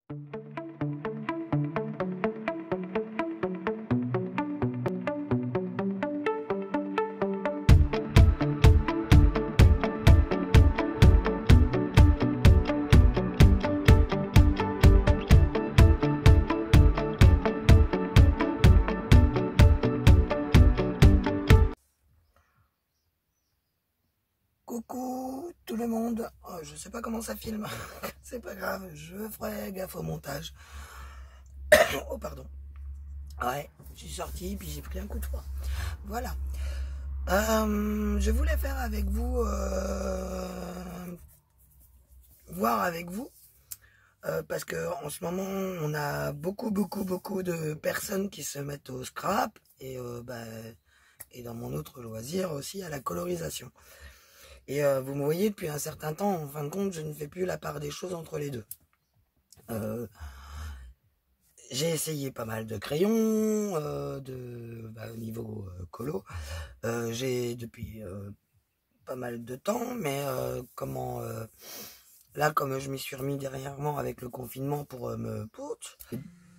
Coucou tout le monde, oh, je sais pas comment ça filme, c'est pas grave, je ferai gaffe au montage. Oh pardon, ouais, j'ai sorti puis j'ai pris un coup de froid. Voilà, je voulais faire avec vous, voir avec vous, parce que en ce moment on a beaucoup de personnes qui se mettent au scrap et dans mon autre loisir aussi à la colorisation. Et vous me voyez depuis un certain temps, en fin de compte, je ne fais plus la part des choses entre les deux. J'ai essayé pas mal de crayons, au niveau colo. J'ai depuis pas mal de temps, mais là, comme je m'y suis remis dernièrement avec le confinement pour me poutre,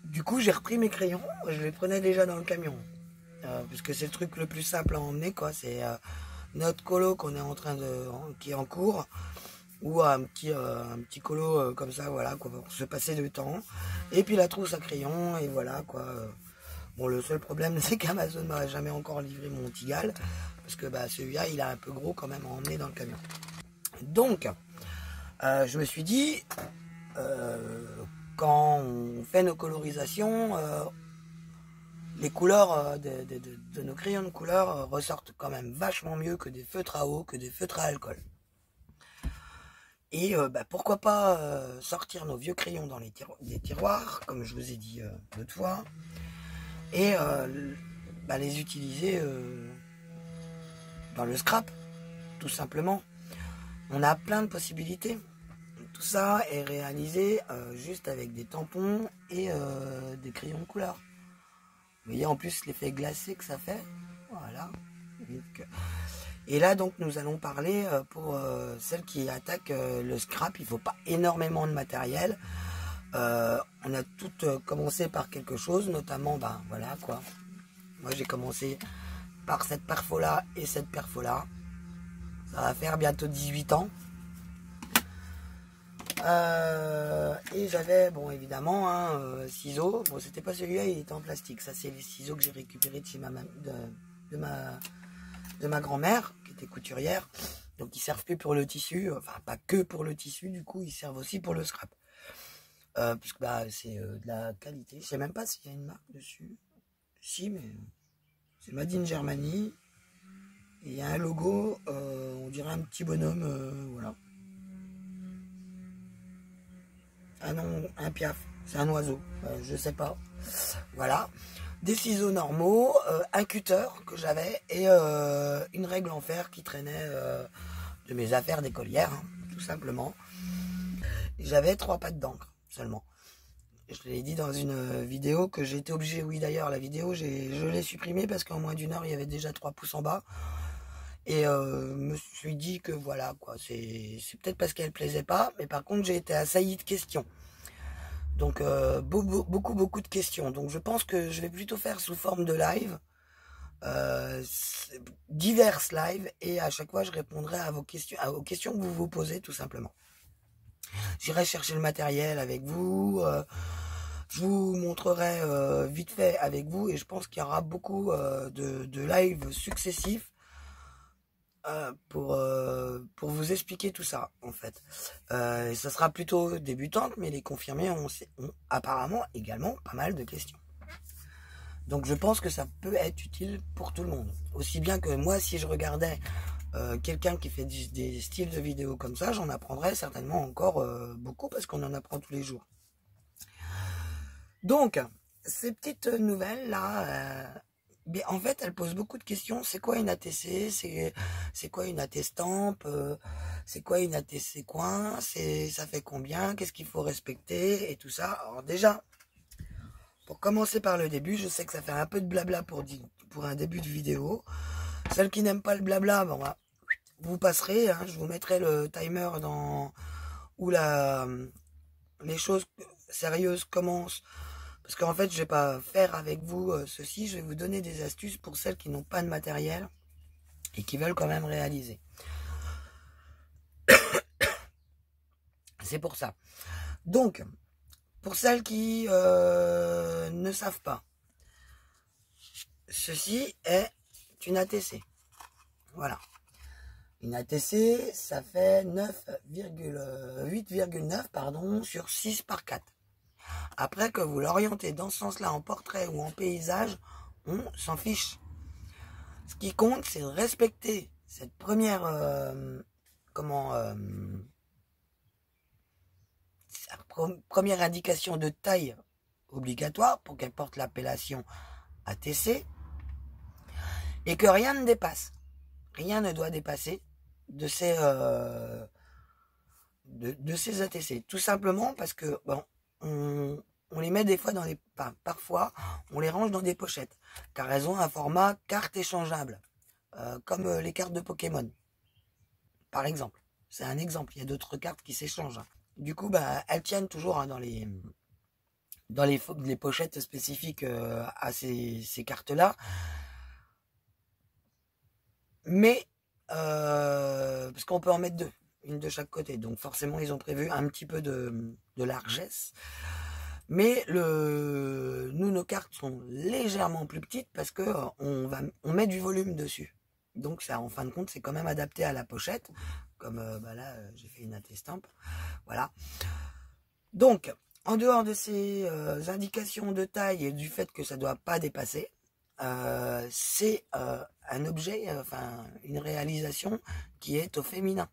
du coup j'ai repris mes crayons, je les prenais déjà dans le camion. Puisque c'est le truc le plus simple à emmener, quoi. C'est notre colo qu'on est en train qui est en cours, ou un petit colo comme ça, voilà, quoi, pour se passer le temps. Et puis la trousse à crayon, et voilà, quoi. Bon, le seul problème, c'est qu'Amazon m'a jamais encore livré mon Tigal, parce que celui-là, il est un peu gros quand même à emmener dans le camion. Donc, je me suis dit, quand on fait nos colorisations, les couleurs de nos crayons de couleur ressortent quand même vachement mieux que des feutres à eau, que des feutres à alcool. Et pourquoi pas sortir nos vieux crayons dans les tiroirs, comme je vous ai dit l'autre fois, et les utiliser dans le scrap, tout simplement. On a plein de possibilités. Tout ça est réalisé juste avec des tampons et des crayons de couleur. Vous voyez en plus l'effet glacé que ça fait. Voilà. Et là donc nous allons parler pour celles qui attaquent le scrap. Il ne faut pas énormément de matériel. On a toutes commencé par quelque chose, notamment voilà quoi. Moi j'ai commencé par cette perfo là et cette perfo là. Ça va faire bientôt 18 ans. Et j'avais, bon évidemment, ciseaux. Bon, c'était pas celui-là, il était en plastique. Ça, c'est les ciseaux que j'ai récupérés de chez de ma grand-mère, qui était couturière. Donc, ils servent plus pour le tissu. Enfin, pas que pour le tissu, du coup, ils servent aussi pour le scrap. Puisque c'est de la qualité. Je sais même pas s'il y a une marque dessus. Si, mais c'est Made in Germany. Et il y a un logo, on dirait un petit bonhomme, voilà. Ah non, un piaf, c'est un oiseau, je sais pas. Voilà, des ciseaux normaux, un cutter que j'avais et une règle en fer qui traînait de mes affaires d'écolière, hein, tout simplement. J'avais 3 pattes d'encre seulement. Je l'ai dit dans une vidéo que j'ai été obligé, oui d'ailleurs la vidéo je l'ai supprimée parce qu'en moins d'1 heure il y avait déjà 3 pouces en bas. Et me suis dit que voilà quoi, c'est peut-être parce qu'elle plaisait pas, mais par contre j'ai été assailli de questions. Donc beaucoup de questions. Donc je pense que je vais plutôt faire sous forme de live, diverses lives, et à chaque fois je répondrai à aux questions que vous vous posez tout simplement. J'irai chercher le matériel avec vous. Je vous montrerai vite fait avec vous, et je pense qu'il y aura beaucoup de lives successifs. Pour vous expliquer tout ça en fait. Ça sera plutôt débutante, mais les confirmés ont apparemment également pas mal de questions. Donc je pense que ça peut être utile pour tout le monde. Aussi bien que moi, si je regardais quelqu'un qui fait des styles de vidéos comme ça, j'en apprendrais certainement encore beaucoup, parce qu'on en apprend tous les jours. Donc, ces petites nouvelles là... en fait, elle pose beaucoup de questions. C'est quoi une ATC? C'est quoi une AT-stamp? C'est quoi une ATC coin? Ça fait combien? Qu'est-ce qu'il faut respecter? Et tout ça. Alors déjà, pour commencer par le début, je sais que ça fait un peu de blabla pour un début de vidéo. Celles qui n'aiment pas le blabla, bon, vous passerez. Hein, je vous mettrai le timer ou les choses sérieuse commence, parce qu'en fait, je vais pas faire avec vous ceci, je vais vous donner des astuces pour celles qui n'ont pas de matériel et qui veulent quand même réaliser. C'est pour ça. Donc, pour celles qui ne savent pas, ceci est une ATC. Voilà. Une ATC, ça fait 8,9 pardon, sur 6 par 4. Après que vous l'orientez dans ce sens-là en portrait ou en paysage, on s'en fiche. Ce qui compte, c'est de respecter cette première première indication de taille obligatoire pour qu'elle porte l'appellation ATC et que rien ne dépasse. Rien ne doit dépasser de ces ATC. Tout simplement parce que bon, on les met des fois dans les... Enfin, parfois, on les range dans des pochettes, car elles ont un format carte échangeable, comme les cartes de Pokémon, par exemple. C'est un exemple, il y a d'autres cartes qui s'échangent. Du coup, bah, elles tiennent toujours dans les pochettes spécifiques à ces cartes-là. Mais, parce qu'on peut en mettre deux, une de chaque côté. Donc forcément, ils ont prévu un petit peu de largesse. Mais nos cartes sont légèrement plus petites parce que on met du volume dessus. Donc ça, en fin de compte, c'est quand même adapté à la pochette. Comme là, j'ai fait une AT-stamp. Voilà. Donc, en dehors de ces indications de taille et du fait que ça ne doit pas dépasser, c'est un objet, une réalisation qui est au féminin.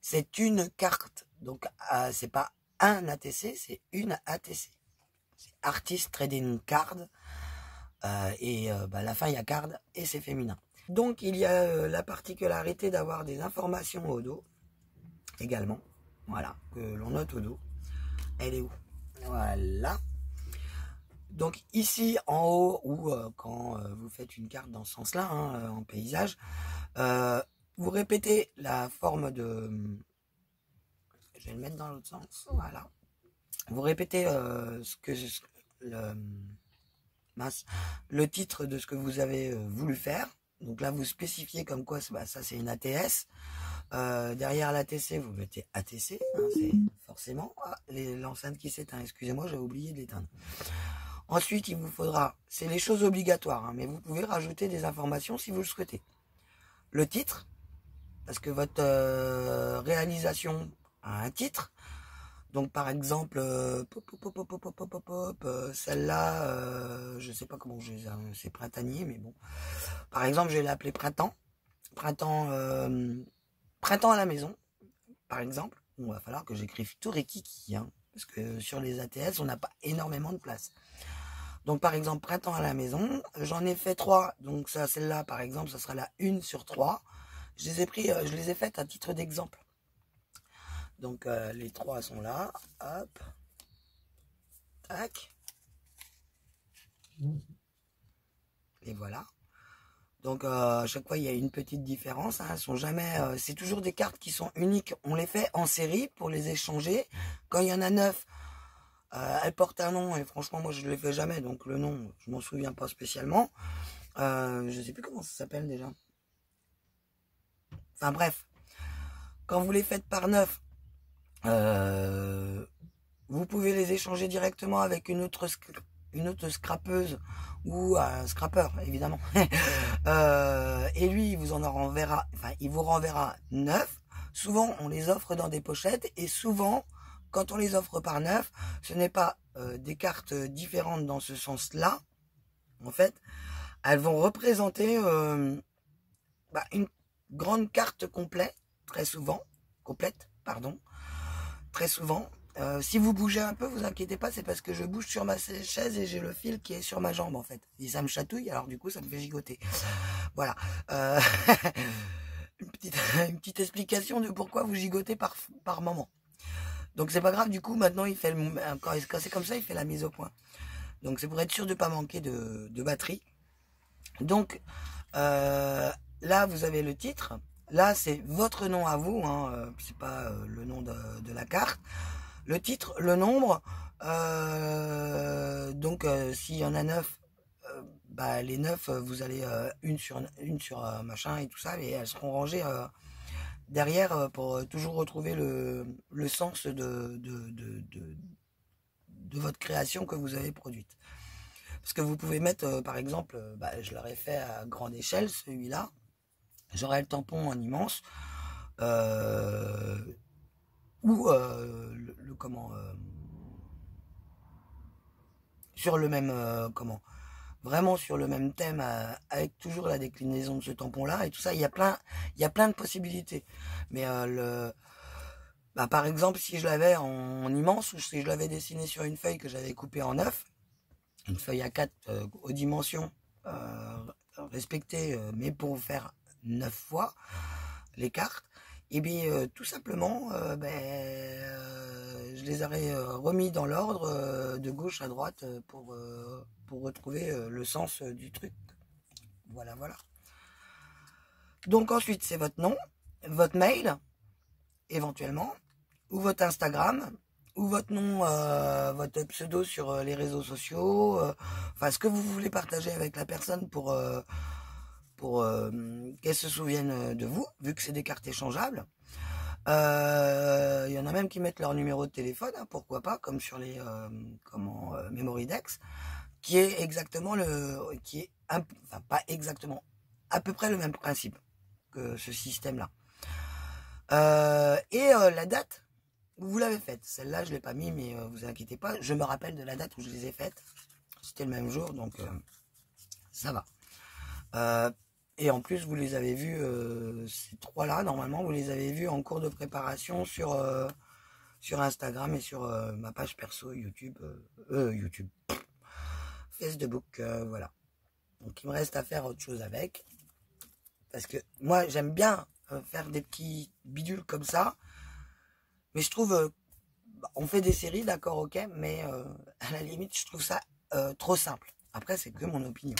C'est une carte. Donc, c'est pas un ATC, c'est une ATC. C'est Artist Trading Card. À la fin, il y a card et c'est féminin. Donc, il y a la particularité d'avoir des informations au dos également. Voilà, que l'on note au dos. Elle est où? Voilà. Donc ici en haut, ou quand vous faites une carte dans ce sens-là, en paysage, vous répétez la forme de... Je vais le mettre dans l'autre sens, voilà. Vous répétez le titre de ce que vous avez voulu faire. Donc là, vous spécifiez comme quoi ça c'est une ATS. Derrière l'ATC, vous mettez ATC, c'est forcément... Ah, l'enceinte qui s'éteint, excusez-moi, j'avais oublié de l'éteindre. Ensuite, il vous faudra, c'est les choses obligatoires, mais vous pouvez rajouter des informations si vous le souhaitez. Le titre, parce que votre réalisation a un titre. Donc par exemple, celle-là, je sais pas comment c'est printanier, mais bon. Par exemple, je vais l'appeler printemps. Printemps à la maison, par exemple. Bon, il va falloir que j'écrive tout rikiki, parce que sur les ATS, on n'a pas énormément de place. Donc par exemple, printemps à la maison, j'en ai fait 3. Donc ça, celle-là, par exemple, ça sera la 1 sur 3. Je les ai faites à titre d'exemple. Donc les 3 sont là. Hop. Tac. Et voilà. Donc à chaque fois, il y a une petite différence. Elles sont jamais... c'est toujours des cartes qui sont uniques. On les fait en série pour les échanger. Quand il y en a 9... elle porte un nom et franchement moi je ne le fais jamais, donc le nom je m'en souviens pas spécialement. Je sais plus comment ça s'appelle déjà. Enfin bref, quand vous les faites par 9, vous pouvez les échanger directement avec une autre scrapeuse ou un scrapper évidemment. Et lui il vous en renverra, il vous renverra 9. Souvent on les offre dans des pochettes et souvent quand on les offre par 9, ce n'est pas des cartes différentes dans ce sens-là. En fait, elles vont représenter une grande carte complète, très souvent. Très souvent. Si vous bougez un peu, vous inquiétez pas, c'est parce que je bouge sur ma chaise et j'ai le fil qui est sur ma jambe, en fait. Et ça me chatouille, alors du coup, ça me fait gigoter. Voilà. Une petite explication de pourquoi vous gigotez par moment. Donc c'est pas grave, du coup maintenant il fait quand c'est comme ça, il fait la mise au point. Donc c'est pour être sûr de ne pas manquer de batterie. Donc là vous avez le titre. Là c'est votre nom à vous, c'est pas le nom de la carte. Le titre, le nombre, Donc s'il y en a 9, bah, les 9, vous allez une sur machin et tout ça, et elles seront rangées derrière pour toujours retrouver le sens de votre création que vous avez produite. Parce que vous pouvez mettre, par exemple, bah, je l'aurais fait à grande échelle, celui-là. J'aurais le tampon en immense. Ou comment sur le même vraiment sur le même thème avec toujours la déclinaison de ce tampon là et tout ça, il y a plein de possibilités, mais bah, par exemple si je l'avais en immense, ou si je l'avais dessiné sur une feuille que j'avais coupée en 9, une feuille A4 aux dimensions respectées, mais pour faire 9 fois les cartes, et bien tout simplement je les aurais remis dans l'ordre de gauche à droite pour retrouver le sens du truc. Voilà. Donc ensuite c'est votre nom, votre mail éventuellement, ou votre Instagram, ou votre nom, votre pseudo sur les réseaux sociaux, enfin ce que vous voulez partager avec la personne pour qu'elle se souvienne de vous, vu que c'est des cartes échangeables. Il y en a même qui mettent leur numéro de téléphone, hein, pourquoi pas, comme sur les Memorydex, qui est exactement enfin pas exactement, à peu près le même principe que ce système-là. La date où vous l'avez faite, celle-là je l'ai pas mis, mais vous inquiétez pas, je me rappelle de la date où je les ai faites. C'était le même jour, donc ça va. Et en plus, vous les avez vus, ces trois-là, normalement, vous les avez vus en cours de préparation sur Instagram et sur ma page perso YouTube, Facebook, voilà. Donc il me reste à faire autre chose avec. Parce que moi, j'aime bien faire des petits bidules comme ça. Mais je trouve, on fait des séries, d'accord, ok, mais à la limite, je trouve ça trop simple. Après, c'est que mon opinion.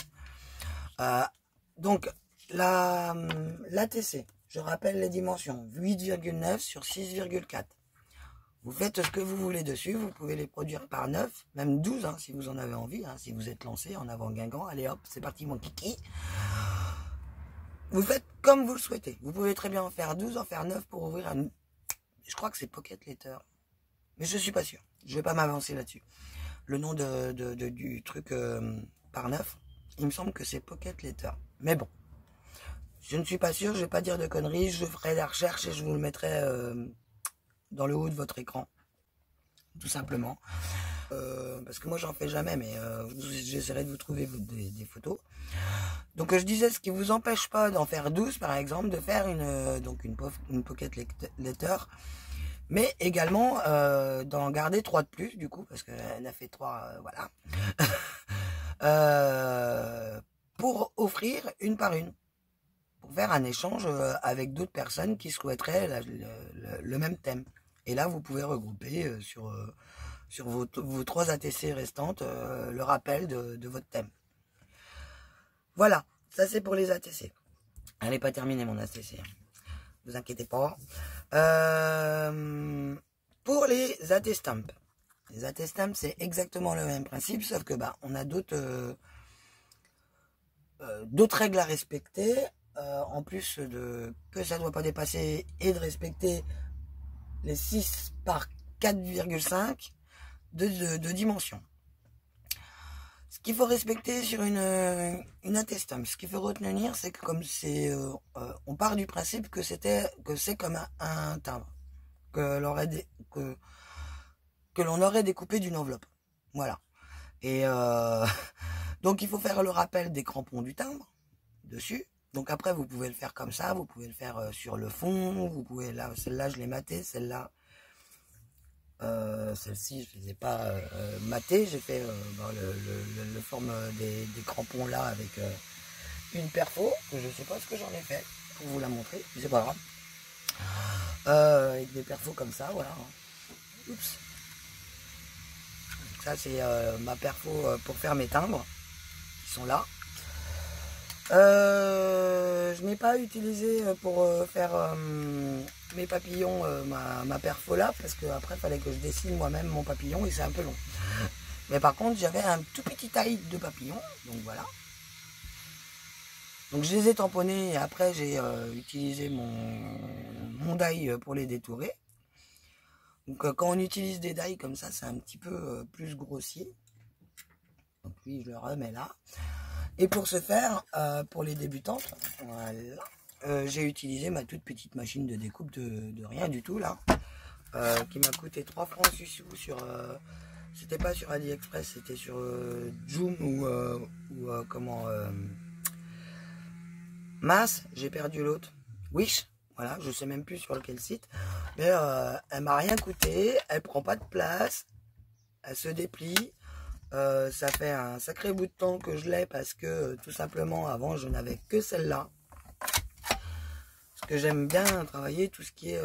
Donc, l'ATC, je rappelle les dimensions, 8,9 sur 6,4. Vous faites ce que vous voulez dessus, vous pouvez les produire par 9, même 12 hein, si vous en avez envie, hein, si vous êtes lancé en avant Guingamp, allez hop, c'est parti mon kiki. Vous faites comme vous le souhaitez, vous pouvez très bien en faire 12, en faire 9 pour ouvrir un... Je crois que c'est Pocket Letter, mais je suis pas sûr, je vais pas m'avancer là-dessus. Le nom du truc par 9, il me semble que c'est Pocket Letter, mais bon. Je ne suis pas sûr, je vais pas dire de conneries, je ferai la recherche et je vous le mettrai dans le haut de votre écran, tout simplement. Parce que moi j'en fais jamais, mais j'essaierai de vous trouver des photos. Donc je disais, ce qui vous empêche pas d'en faire 12 par exemple, de faire une pocket letter, mais également d'en garder 3 de plus du coup, parce qu'elle a fait 3, voilà. Pour offrir une par une. Pour faire un échange avec d'autres personnes qui souhaiteraient le même thème. Et là, vous pouvez regrouper sur vos 3 ATC restantes le rappel de votre thème. Voilà, ça c'est pour les ATC. Elle n'est pas terminée mon ATC. Vous inquiétez pas. Pour les AT-Stamps. Les AT-Stamps, c'est exactement le même principe, sauf que bah, on a d'autres règles à respecter. En plus que ça ne doit pas dépasser et de respecter les 6 par 4,5 de dimension. Ce qu'il faut respecter sur une AT-Stamp, ce qu'il faut retenir, c'est que comme c'est, on part du principe que c'est comme un timbre que l'on aurait découpé d'une enveloppe. Voilà. Et donc il faut faire le rappel des crampons du timbre dessus. Donc après, vous pouvez le faire comme ça, vous pouvez le faire sur le fond, vous pouvez, là, celle-là, je l'ai matée, celle-là, celle-ci, je ne les ai pas matées, j'ai fait le forme des crampons là avec une perfo, que je ne sais pas ce que j'en ai fait, pour vous la montrer, c'est pas grave. Avec des perfos comme ça, voilà. Oups. Ça, c'est ma perfo pour faire mes timbres, qui sont là. Je n'ai pas utilisé pour faire mes papillons, ma perfo là, parce qu'après, il fallait que je dessine moi-même mon papillon et c'est un peu long. Mais par contre, j'avais un tout petit taille de papillons, donc voilà. Donc je les ai tamponnés et après j'ai utilisé mon die pour les détourer. Donc quand on utilise des die comme ça, c'est un petit peu plus grossier. Donc lui, je le remets là. Et pour ce faire, pour les débutantes, voilà, j'ai utilisé ma toute petite machine de découpe de rien du tout là, qui m'a coûté 3 francs sur... c'était pas sur AliExpress, c'était sur Joom ou comment... Mince, j'ai perdu l'autre. Wish, voilà, je sais même plus sur lequel site. Mais elle m'a rien coûté, elle prend pas de place, elle se déplie. Ça fait un sacré bout de temps que je l'ai parce que tout simplement avant je n'avais que celle-là. Parce que j'aime bien travailler tout ce qui est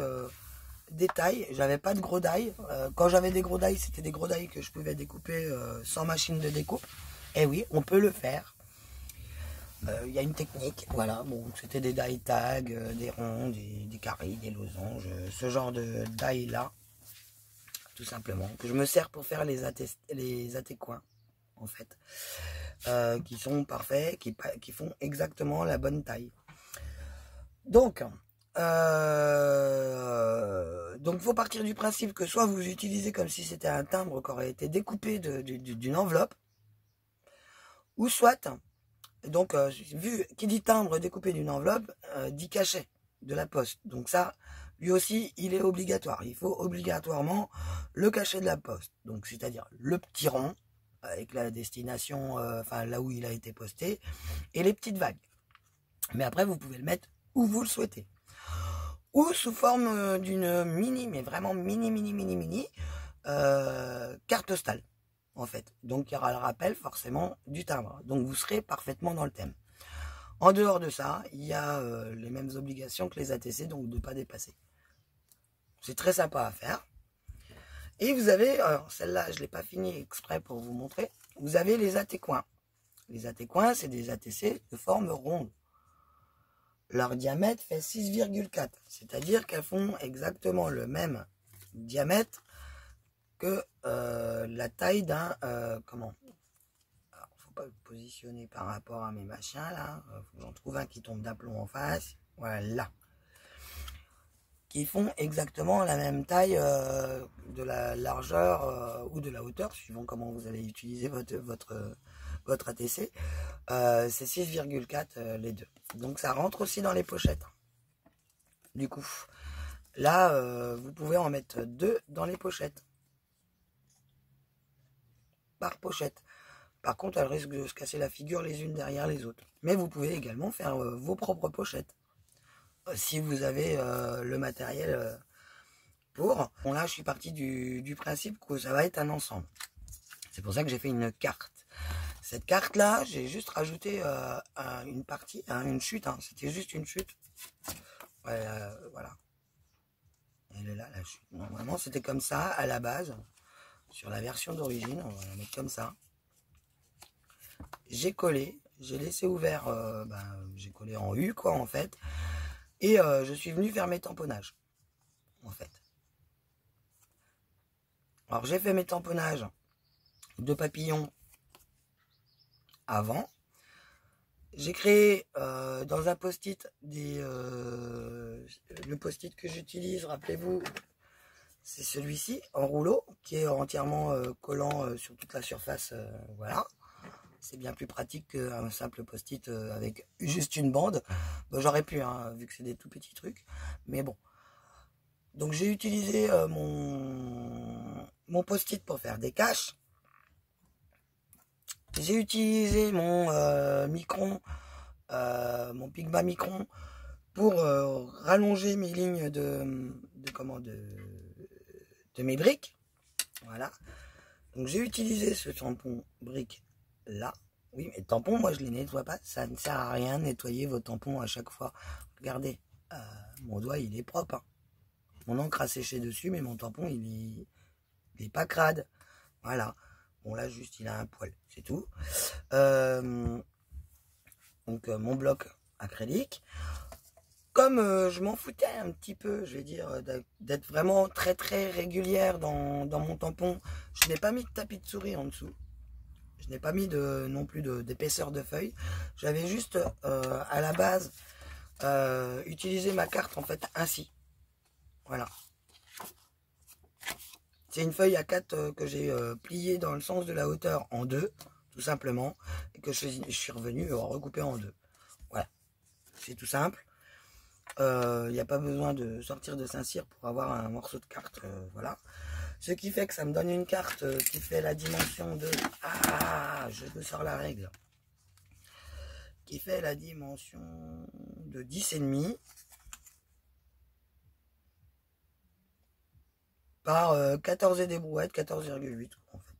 détail. J'avais pas de gros die. Quand j'avais des gros die, c'était des gros die que je pouvais découper sans machine de découpe. Et oui, on peut le faire. Il y a une technique, voilà, bon, c'était des die tags, des ronds, des carrés, des losanges, ce genre de die là, tout simplement, que je me sers pour faire les attécoins, en fait, qui sont parfaits, qui font exactement la bonne taille. Donc, faut partir du principe que soit vous utilisez comme si c'était un timbre qui aurait été découpé d'une enveloppe, ou soit... Donc, vu qui dit timbre découpé d'une enveloppe, dit cachet de la poste. Donc ça, lui aussi, il est obligatoire. Il faut obligatoirement le cachet de la poste. Donc, c'est-à-dire le petit rond, avec la destination, enfin là où il a été posté, et les petites vagues. Mais après, vous pouvez le mettre où vous le souhaitez. Ou sous forme d'une mini, mais vraiment mini, carte postale. En fait, donc il y aura le rappel forcément du timbre, donc vous serez parfaitement dans le thème. En dehors de ça, il y a les mêmes obligations que les ATC, donc de ne pas dépasser. C'est très sympa à faire. Et vous avez, alors celle-là je ne l'ai pas fini exprès pour vous montrer, vous avez les attécoins. Les attécoins, c'est des ATC de forme ronde. Leur diamètre fait 6,4, c'est-à-dire qu'elles font exactement le même diamètre que la taille d'un comment, alors faut pas le positionner par rapport à mes machins là, faut que j'en trouve un qui tombe d'aplomb en face, voilà, qui font exactement la même taille de la largeur ou de la hauteur suivant comment vous allez utiliser votre ATC. C'est 6,4 les deux, donc ça rentre aussi dans les pochettes. Du coup là vous pouvez en mettre 2 dans les pochettes par pochette. Par contre, elles risquent de se casser la figure les unes derrière les autres. Mais vous pouvez également faire vos propres pochettes. Si vous avez le matériel pour. Bon, là, je suis parti du principe que ça va être un ensemble. C'est pour ça que j'ai fait une carte. Cette carte-là, j'ai juste rajouté une partie, une chute. Hein. C'était juste une chute. Voilà. Elle est là, la chute. Normalement, c'était comme ça, à la base. Sur la version d'origine, on va la mettre comme ça. J'ai collé, j'ai laissé ouvert, j'ai collé en U quoi en fait, et je suis venu faire mes tamponnages en fait. Alors j'ai fait mes tamponnages de papillons avant, j'ai créé dans un post-it le post-it que j'utilise, rappelez-vous, c'est celui-ci en rouleau qui est entièrement collant sur toute la surface, voilà. C'est bien plus pratique qu'un simple post-it avec juste une bande. Bon, j'aurais pu, hein, vu que c'est des tout petits trucs. Mais bon. Donc j'ai utilisé mon post-it pour faire des caches. J'ai utilisé mon micron, mon Pigma micron, pour rallonger mes lignes de mes briques. Voilà. Donc j'ai utilisé ce tampon brique là. Oui, mais tampons, moi je les nettoie pas. Ça ne sert à rien de nettoyer vos tampons à chaque fois. Regardez, mon doigt il est propre. Hein. Mon encre a séché dessus, mais mon tampon il est pas crade. Voilà. Bon là juste il a un poil, c'est tout. Donc mon bloc acrylique. comme je m'en foutais un petit peu, je vais dire, d'être vraiment très très régulière dans mon tampon, je n'ai pas mis de tapis de souris en dessous. Je n'ai pas mis non plus d'épaisseur de feuille. J'avais juste à la base utilisé ma carte en fait ainsi. Voilà. C'est une feuille A4 que j'ai pliée dans le sens de la hauteur en deux, tout simplement, et que je suis revenu recouper en deux. Voilà. C'est tout simple. Il n'y a pas besoin de sortir de Saint-Cyr pour avoir un morceau de carte. Voilà. Ce qui fait que ça me donne une carte qui fait la dimension de... Ah, je me sors la règle. Qui fait la dimension de 10,5 par 14 et des brouettes, 14,8 en fait.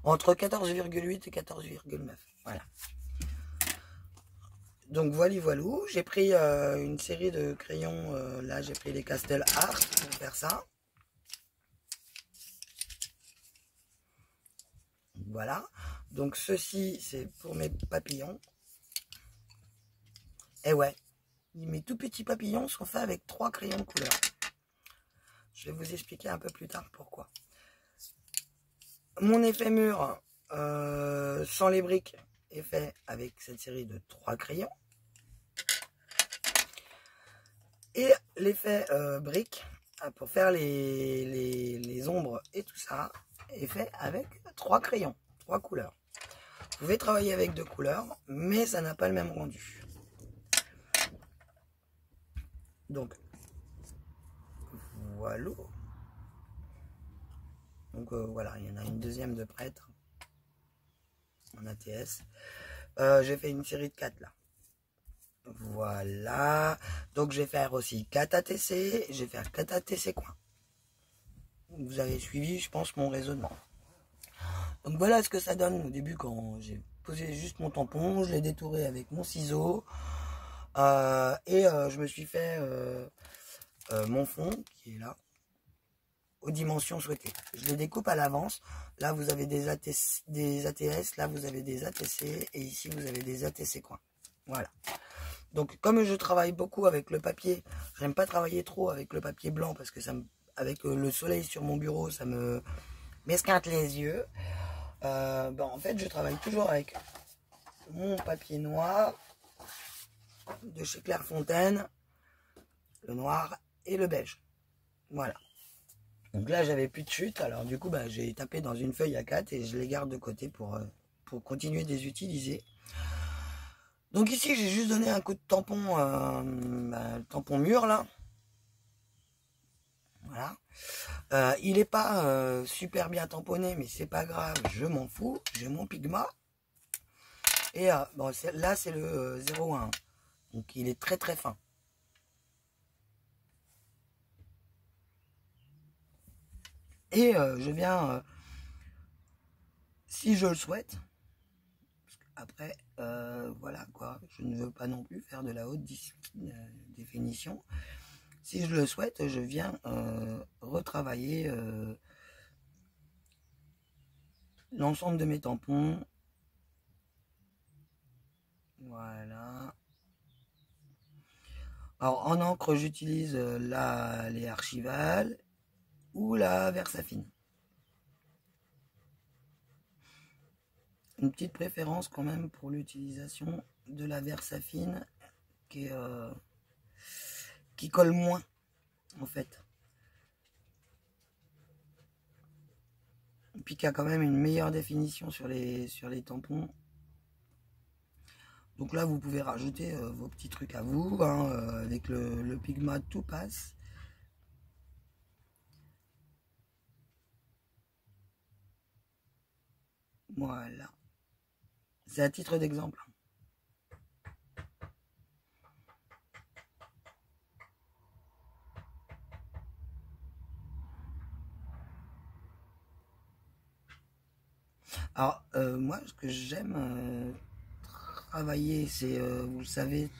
Entre 14,8 et 14,9. Voilà. Donc voilà, voilou. J'ai pris une série de crayons. Là, j'ai pris les Castel Art pour faire ça. Voilà. Donc ceci, c'est pour mes papillons. Et ouais, mes tout petits papillons sont faits avec 3 crayons de couleur. Je vais vous expliquer un peu plus tard pourquoi. Mon effet mur sans les briques est fait avec cette série de 3 crayons. Et l'effet brique, pour faire les ombres et tout ça, est fait avec 3 crayons, 3 couleurs. Vous pouvez travailler avec 2 couleurs, mais ça n'a pas le même rendu. Donc, voilà. Donc voilà, il y en a une deuxième de prêtre en ATS. J'ai fait une série de 4 là. Voilà. Donc je vais faire aussi 4 ATC. Je vais faire 4 ATC coin. Vous avez suivi, je pense, mon raisonnement. Donc voilà ce que ça donne au début quand j'ai posé juste mon tampon. Je l'ai détouré avec mon ciseau. Je me suis fait mon fond qui est là aux dimensions souhaitées. Je les découpe à l'avance. Là vous avez des ATS, là vous avez des ATC et ici vous avez des ATC coin. Voilà. Donc comme je travaille beaucoup avec le papier, j'aime pas travailler trop avec le papier blanc parce que ça me, avec le soleil sur mon bureau, ça me m'esquinte les yeux. En fait, je travaille toujours avec mon papier noir de chez Clairefontaine, le noir et le beige. Voilà. Donc là, j'avais plus de chute, alors du coup, j'ai tapé dans une feuille A4 et je les garde de côté pour continuer de les utiliser. Donc ici, j'ai juste donné un coup de tampon, tampon mur là. Voilà. Il n'est pas super bien tamponné, mais c'est pas grave, je m'en fous. J'ai mon Pigma. Et là, c'est le 0,1. Donc il est très très fin. Et je viens, si je le souhaite, après, voilà quoi, je ne veux pas non plus faire de la haute définition. Si je le souhaite, je viens retravailler l'ensemble de mes tampons. Voilà. Alors en encre, j'utilise les Archival ou la Versafine. Une petite préférence quand même pour l'utilisation de la Versafine qui colle moins en fait. Et puis qui a quand même une meilleure définition sur les tampons. Donc là vous pouvez rajouter vos petits trucs à vous, hein, avec le Pigma tout passe. Voilà. C'est à titre d'exemple. Alors, moi, ce que j'aime travailler, c'est, vous le savez,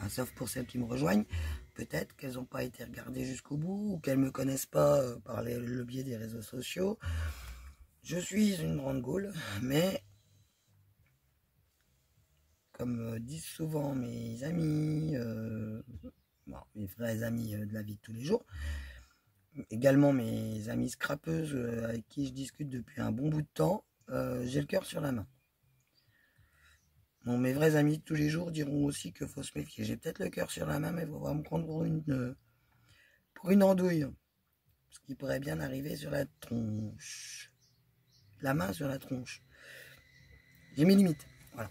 sauf pour celles qui me rejoignent, peut-être qu'elles n'ont pas été regardées jusqu'au bout, ou qu'elles ne me connaissent pas par le biais des réseaux sociaux. Je suis une grande gaule, mais comme disent souvent mes amis, bon, mes vrais amis de la vie de tous les jours, également mes amis scrapeuses avec qui je discute depuis un bon bout de temps, j'ai le cœur sur la main. Bon, mes vrais amis de tous les jours diront aussi qu'il faut se méfier. J'ai peut-être le cœur sur la main, mais il va me prendre pour une andouille. Ce qui pourrait bien arriver sur la tronche. La main sur la tronche. J'ai mes limites. Voilà.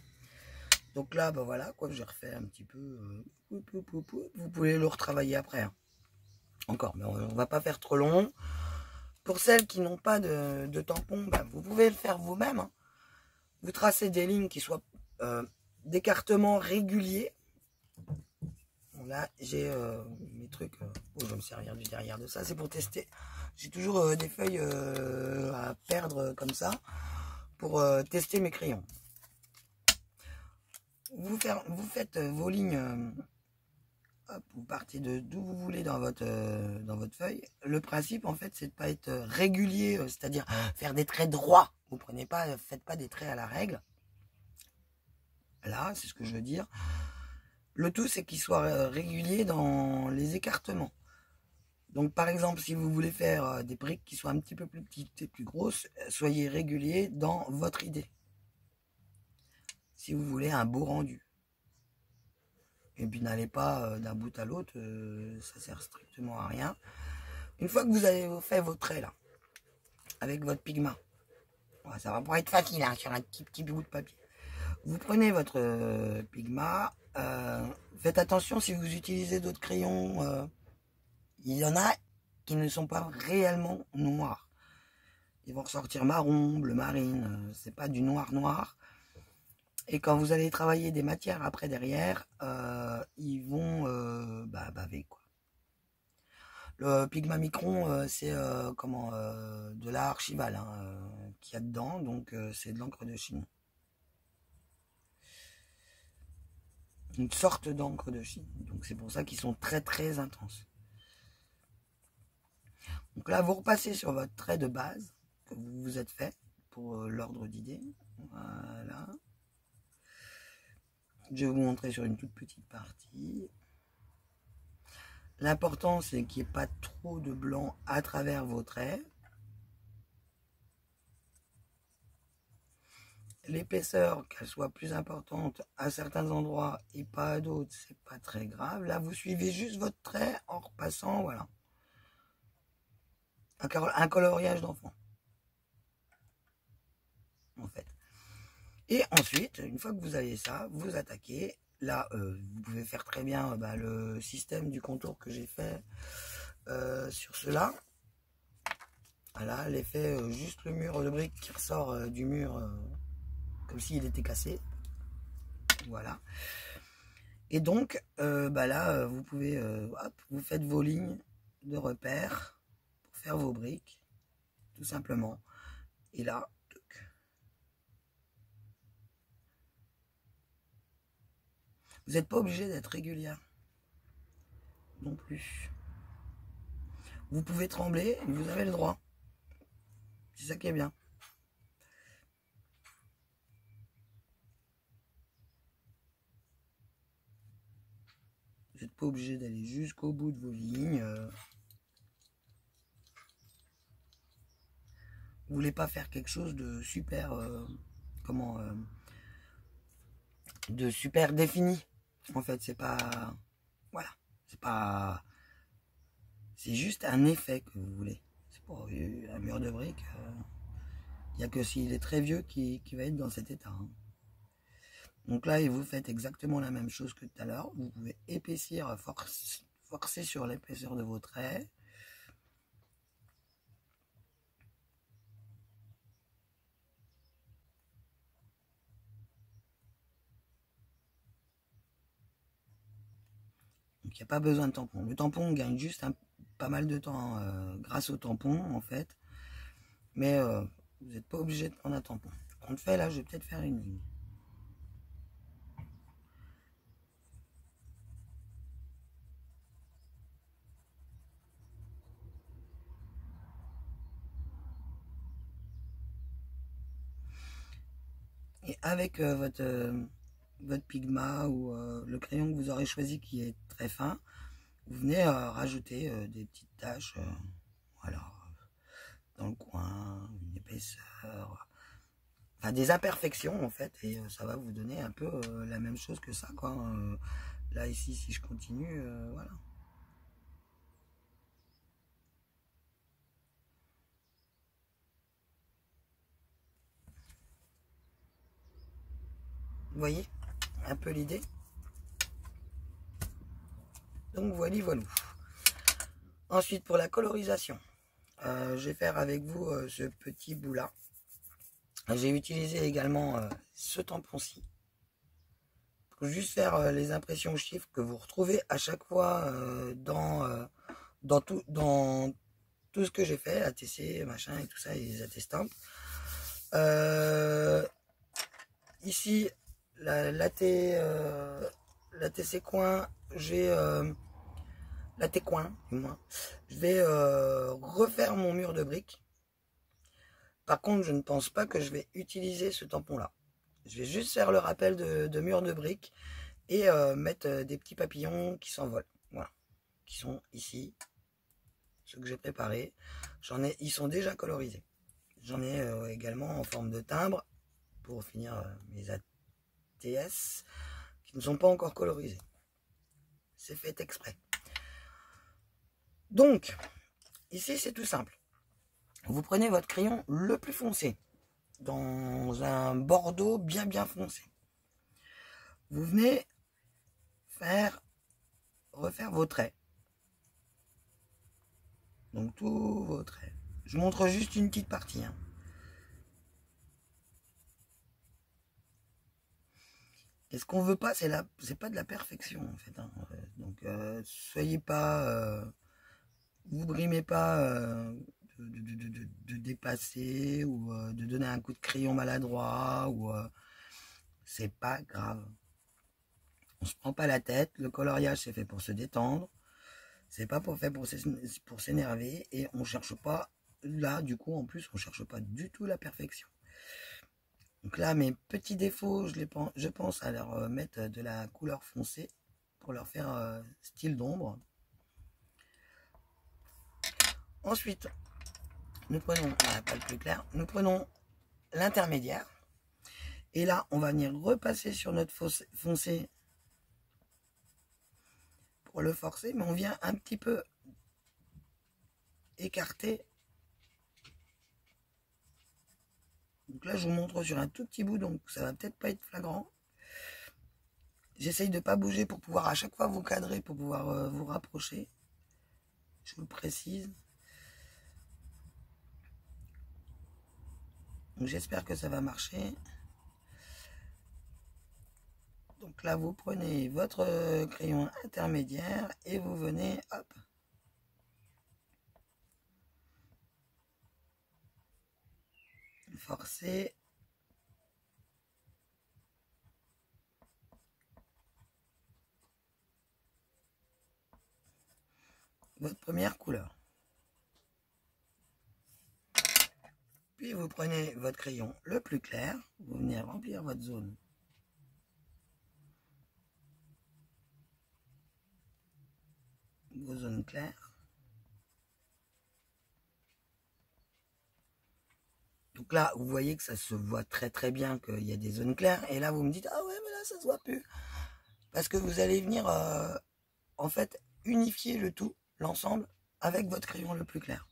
Donc là, bah voilà, quoi, j'ai refait un petit peu. Vous pouvez le retravailler après. Hein. Encore, mais on va pas faire trop long. Pour celles qui n'ont pas de tampon, bah, vous pouvez le faire vous-même. Hein. Vous tracez des lignes qui soient d'écartement régulier. Bon, là, j'ai mes trucs. Je vais me servir du derrière de ça. C'est pour tester. J'ai toujours des feuilles à perdre comme ça pour tester mes crayons. Vous faites vos lignes. Hop, vous partez de d'où vous voulez dans votre feuille. Le principe, en fait, c'est de pas être régulier, c'est-à-dire faire des traits droits. Vous faites pas des traits à la règle. Là, c'est ce que je veux dire. Le tout, c'est qu'il soit régulier dans les écartements. Donc, par exemple, si vous voulez faire des briques qui soient un petit peu plus petites et plus grosses, soyez régulier dans votre idée. Si vous voulez un beau rendu. Et puis, n'allez pas d'un bout à l'autre, ça sert strictement à rien. Une fois que vous avez fait vos traits, là, avec votre pigment, ça va pas être facile, hein, sur un petit bout de papier. Vous prenez votre pigment, faites attention si vous utilisez d'autres crayons, il y en a qui ne sont pas réellement noirs. Ils vont ressortir marron, bleu marine, c'est pas du noir. Et quand vous allez travailler des matières après derrière, ils vont baver quoi. Le pigment micron, c'est de l'art archival hein, qu'il y a dedans, donc c'est de l'encre de Chine. Une sorte d'encre de Chine, donc c'est pour ça qu'ils sont très très intenses. Donc là, vous repassez sur votre trait de base que vous vous êtes fait pour l'ordre d'idée. Voilà. Je vais vous montrer sur une toute petite partie. L'important, c'est qu'il n'y ait pas trop de blanc à travers vos traits. L'épaisseur, qu'elle soit plus importante à certains endroits et pas à d'autres, c'est pas très grave. Là, vous suivez juste votre trait en repassant, voilà. Un coloriage d'enfant. En fait. Et ensuite, une fois que vous avez ça, vous attaquez. Là, vous pouvez faire très bien le système du contour que j'ai fait sur cela. Voilà, l'effet juste le mur de briques qui ressort du mur comme s'il était cassé. Voilà. Et donc, là, vous pouvez, vous faites vos lignes de repère pour faire vos briques, tout simplement. Et là, vous n'êtes pas obligé d'être régulière non plus. Vous pouvez trembler, vous avez le droit. C'est ça qui est bien. Vous n'êtes pas obligé d'aller jusqu'au bout de vos lignes. Vous voulez pas faire quelque chose de super, de super défini. En fait, c'est pas, voilà, c'est pas, c'est juste un effet que vous voulez. C'est pas un mur de briques. Il n'y a que s'il est très vieux qui va être dans cet état. Hein. Donc là, vous faites exactement la même chose que tout à l'heure. Vous pouvez épaissir, forcer sur l'épaisseur de vos traits. Donc il n'y a pas besoin de tampon. Le tampon gagne juste pas mal de temps grâce au tampon en fait. Mais vous n'êtes pas obligé de prendre un tampon. On le fait là, je vais peut-être faire une ligne. Et avec votre votre Pigma ou le crayon que vous aurez choisi qui est très fin, vous venez rajouter des petites taches, voilà, dans le coin, une épaisseur, enfin des imperfections en fait, et ça va vous donner un peu la même chose que ça, quoi. Là ici, si je continue, voilà. Vous voyez un peu l'idée. Donc voilà, voilà. Ensuite, pour la colorisation, je vais faire avec vous ce petit bout là. J'ai utilisé également ce tampon-ci pour juste faire les impressions chiffres que vous retrouvez à chaque fois dans tout ce que j'ai fait, ATC, machin et tout ça, et les attestants. Ici, l'ATC coin, j'ai l'AT coin, du moins. Je vais refaire mon mur de briques. Par contre, je ne pense pas que je vais utiliser ce tampon-là. Je vais juste faire le rappel de mur de briques et mettre des petits papillons qui s'envolent. Voilà. Qui sont ici. Ceux que j'ai préparés. Ils sont déjà colorisés. J'en ai également en forme de timbre pour finir mes ATS qui ne sont pas encore colorisés. C'est fait exprès. Donc, ici c'est tout simple. Vous prenez votre crayon le plus foncé, dans un bordeaux bien foncé. Vous venez refaire vos traits. Donc tous vos traits. Je montre juste une petite partie. Hein. Et ce qu'on veut pas, c'est pas de la perfection en fait. Hein. Donc soyez pas, vous brimez pas de dépasser ou de donner un coup de crayon maladroit ou c'est pas grave. On se prend pas la tête. Le coloriage c'est fait pour se détendre. C'est pas fait pour s'énerver et on cherche pas là du coup en plus on cherche pas du tout la perfection. Donc là mes petits défauts je pense à leur mettre de la couleur foncée pour leur faire style d'ombre. Ensuite nous prenons pas le plus clair, nous prenons l'intermédiaire et là on va venir repasser sur notre foncé pour le forcer, mais on vient un petit peu écarter. Donc là, je vous montre sur un tout petit bout, donc ça va peut-être pas être flagrant. J'essaye de pas bouger pour pouvoir à chaque fois vous cadrer, pour pouvoir vous rapprocher. Je vous le précise. Donc j'espère que ça va marcher. Donc là, vous prenez votre crayon intermédiaire et vous venez, hop. Forcer. Votre première couleur. Puis vous prenez votre crayon le plus clair, vous venez remplir votre zone. Vos zones claires. Donc là, vous voyez que ça se voit très bien qu'il y a des zones claires. Et là, vous me dites, ah ouais, mais là, ça se voit plus. Parce que vous allez venir, en fait, unifier le tout, l'ensemble, avec votre crayon le plus clair.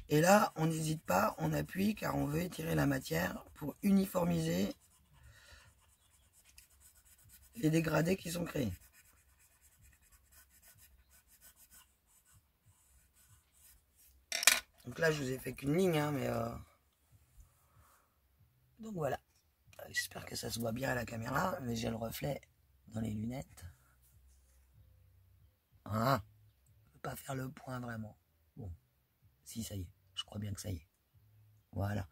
Et là, on n'hésite pas, on appuie, car on veut étirer la matière pour uniformiser les dégradés qui sont créés. Donc là, je vous ai fait qu'une ligne, hein, mais... Donc voilà. J'espère que ça se voit bien à la caméra, mais j'ai le reflet dans les lunettes. Ah, je ne peux pas faire le point vraiment. Bon, si, ça y est. Je crois bien que ça y est. Voilà.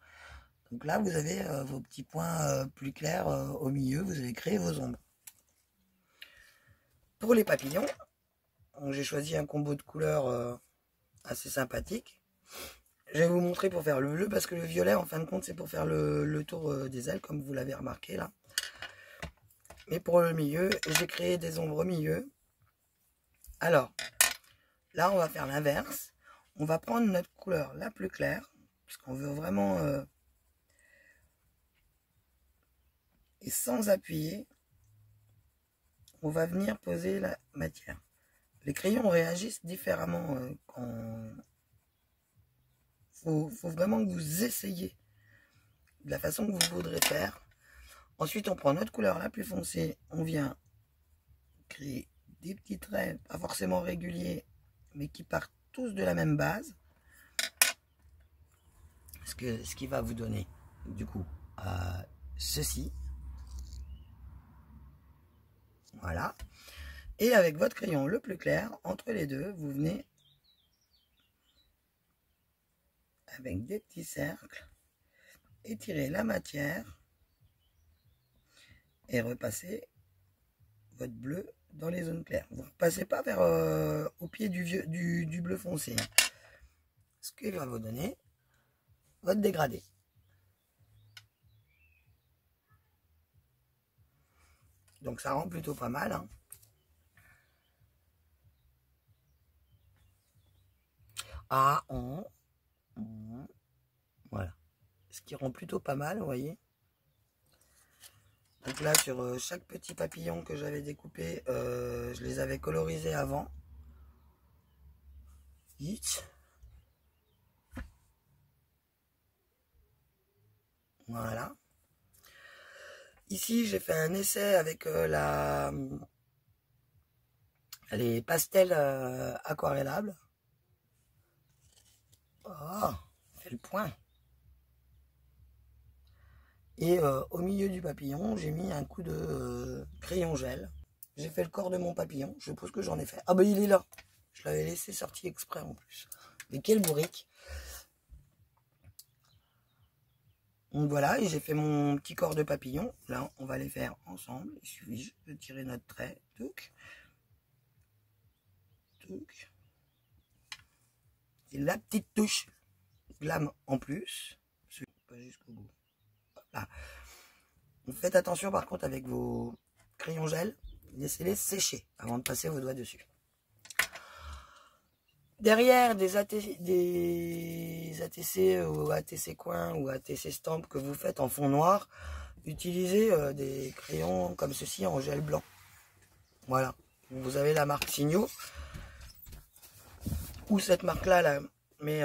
Donc là, vous avez vos petits points plus clairs au milieu. Vous avez créé vos ombres. Pour les papillons, j'ai choisi un combo de couleurs assez sympathique. Je vais vous montrer pour faire le bleu, parce que le violet, en fin de compte, c'est pour faire le tour des ailes, comme vous l'avez remarqué là. Mais pour le milieu, j'ai créé des ombres au milieu. Alors, là, on va faire l'inverse. On va prendre notre couleur la plus claire, puisqu'on veut vraiment... et sans appuyer, on va venir poser la matière. Les crayons réagissent différemment quand... Faut vraiment que vous essayiez de la façon que vous voudrez faire. Ensuite, on prend notre couleur la plus foncée, on vient créer des petits traits, pas forcément réguliers, mais qui partent tous de la même base. Ce qui va vous donner, du coup, ceci. Voilà. Et avec votre crayon le plus clair, entre les deux, vous venez avec des petits cercles, étirer la matière et repasser votre bleu dans les zones claires. Vous ne passez pas vers au pied du bleu foncé. Ce qui va vous donner votre dégradé. Donc ça rend plutôt pas mal. Hein. Ah, voilà. Ce qui rend plutôt pas mal, vous voyez. Donc là, sur chaque petit papillon que j'avais découpé, je les avais colorisés avant. Voilà. Ici, j'ai fait un essai avec les pastels aquarellables. Oh, fait le point. Et au milieu du papillon, j'ai mis un coup de crayon gel. J'ai fait le corps de mon papillon. Je suppose que j'en ai fait. Ah bah il est là. Je l'avais laissé sorti exprès en plus. Mais quel bourrique. Donc voilà, et j'ai fait mon petit corps de papillon. Là, on va les faire ensemble. Il suffit juste de tirer notre trait. Touc. Touc. Et la petite touche glam en plus. Pas jusqu'au bout. Là. Faites attention par contre avec vos crayons gel. Laissez-les sécher avant de passer vos doigts dessus. Derrière des ATC ou ATC coin ou ATC stamp que vous faites en fond noir, utilisez des crayons comme ceci en gel blanc. Voilà. Vous avez la marque Signo ou cette marque là, mais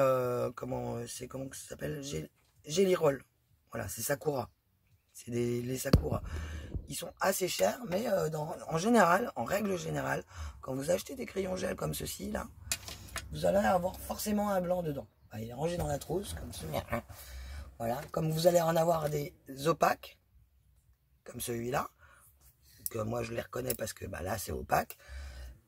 comment ça s'appelle, Jelly Roll. Voilà, c'est Sakura. C'est les Sakura. Ils sont assez chers, mais en général, en règle générale, quand vous achetez des crayons gel comme ceci là, vous allez avoir forcément un blanc dedans. Il est rangé dans la trousse, comme ceci. Voilà, comme vous allez en avoir des opaques, comme celui-là, que moi je les reconnais parce que là c'est opaque,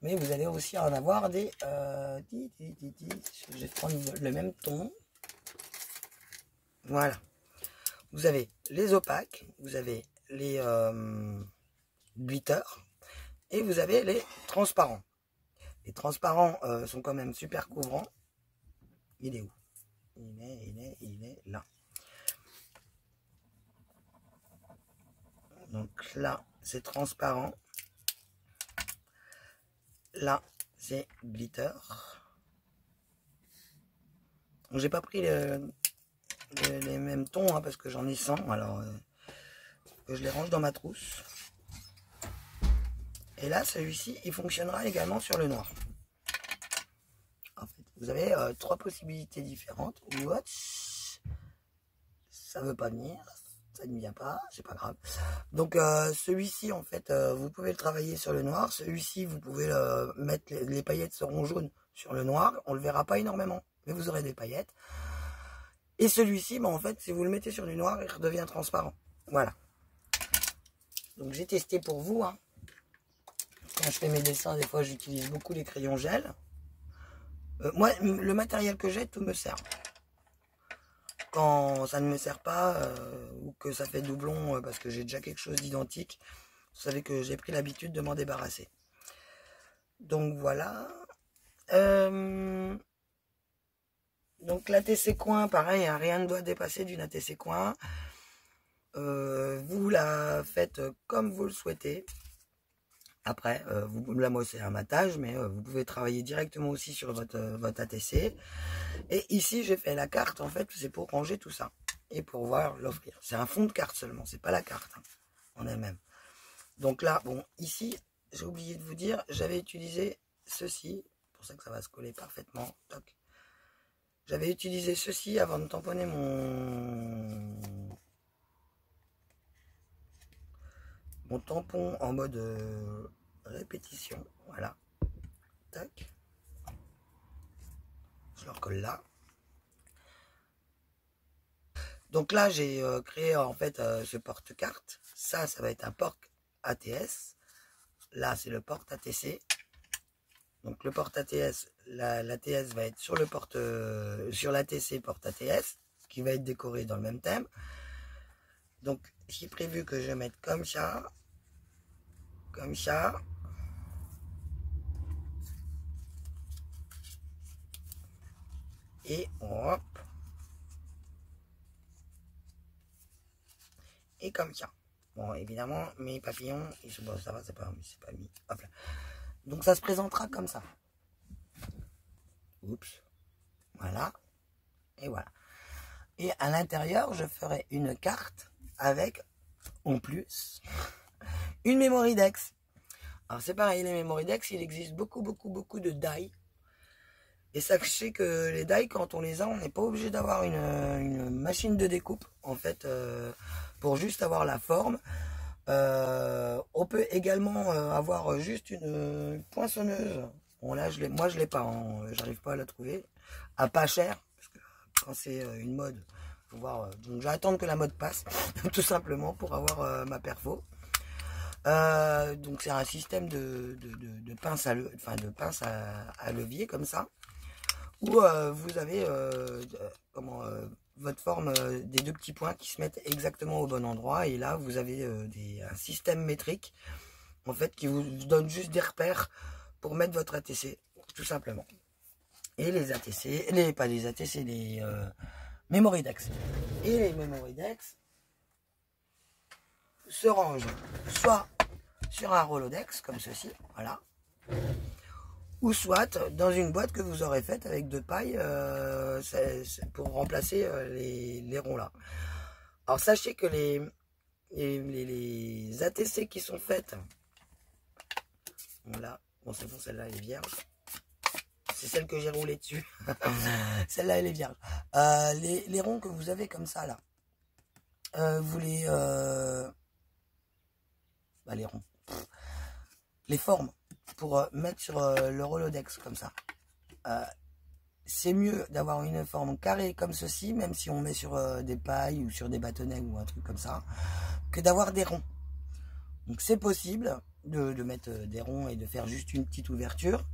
mais vous allez aussi en avoir des... je vais prendre le même ton. Voilà. Vous avez les opaques, vous avez les glitters, et vous avez les transparents. Les transparents sont quand même super couvrants. Il est où? Il est là. Donc là, c'est transparent. Là, c'est glitter. J'ai pas pris les mêmes tons hein, parce que j'en ai 100. Alors, que je les range dans ma trousse. Et là, celui-ci, il fonctionnera également sur le noir. En fait, vous avez 3 possibilités différentes. Watch. Ça veut pas venir. Ça ne vient pas, c'est pas grave. Donc celui-ci en fait vous pouvez le travailler sur le noir. Celui-ci vous pouvez mettre les paillettes seront jaunes sur le noir. On le verra pas énormément, mais vous aurez des paillettes. Et celui-ci, en fait, si vous le mettez sur du noir, il redevient transparent. Voilà. Donc j'ai testé pour vous. Hein. Quand je fais mes dessins, des fois j'utilise beaucoup les crayons gel. Moi, le matériel que j'ai, tout me sert. Quand ça ne me sert pas ou que ça fait doublon parce que j'ai déjà quelque chose d'identique, vous savez que j'ai pris l'habitude de m'en débarrasser. Donc voilà. Donc l'ATC coin, pareil, hein, rien ne doit dépasser d'une ATC coin. Vous la faites comme vous le souhaitez. Après, là moi c'est un matage, mais vous pouvez travailler directement aussi sur votre ATC. Et ici j'ai fait la carte, en fait c'est pour ranger tout ça. Et pour pouvoir l'offrir. C'est un fond de carte seulement, c'est pas la carte hein, en elle-même. Donc là, bon, ici, j'ai oublié de vous dire, j'avais utilisé ceci. C'est pour ça que ça va se coller parfaitement. Toc. J'avais utilisé ceci avant de tamponner mon tampon en mode répétition. Voilà. Tac. Je le recolle là. Donc là, j'ai créé en fait ce porte-carte. Ça va être un porte ATS. Là, c'est le porte ATC. Donc le porte ATS, l'ATS va être sur le porte, sur l'ATC porte ATS, qui va être décoré dans le même thème. Donc j'ai prévu que je mette comme ça, et hop, et comme ça. Bon, évidemment, mes papillons, ils sont bon, ça va, c'est pas mis. Hop là. Donc ça se présentera comme ça. Oups. Voilà. Et voilà. Et à l'intérieur, je ferai une carte avec, en plus, une memory dex. Alors c'est pareil, les memory dex, il existe beaucoup de die. Et sachez que les die, quand on les a, on n'est pas obligé d'avoir une machine de découpe, en fait, pour juste avoir la forme. On peut également avoir juste une poinçonneuse. Bon là, moi je l'ai pas, hein, j'arrive pas à la trouver. À pas cher, parce que quand c'est une mode, faut voir. Donc j'attends que la mode passe, tout simplement pour avoir ma perfo. Donc c'est un système de pince à levier comme ça, où vous avez votre forme des deux petits points qui se mettent exactement au bon endroit, et là vous avez un système métrique en fait qui vous donne juste des repères pour mettre votre ATC tout simplement. Et les ATC, pas les ATC, les memory dex. Et les memory dex se rangent soit sur un Rolodex comme ceci, voilà, ou soit dans une boîte que vous aurez faite avec de paille pour remplacer les ronds là. Alors sachez que les ATC qui sont faites, voilà, bon c'est bon, celle-là elle est vierge, c'est celle que j'ai roulé dessus. Celle-là elle est vierge. Les ronds que vous avez comme ça là, vous les ronds, les formes pour mettre sur le Rolodex comme ça. C'est mieux d'avoir une forme carrée comme ceci, même si on met sur des pailles ou sur des bâtonnets ou un truc comme ça, que d'avoir des ronds. Donc c'est possible de mettre des ronds et de faire juste une petite ouverture.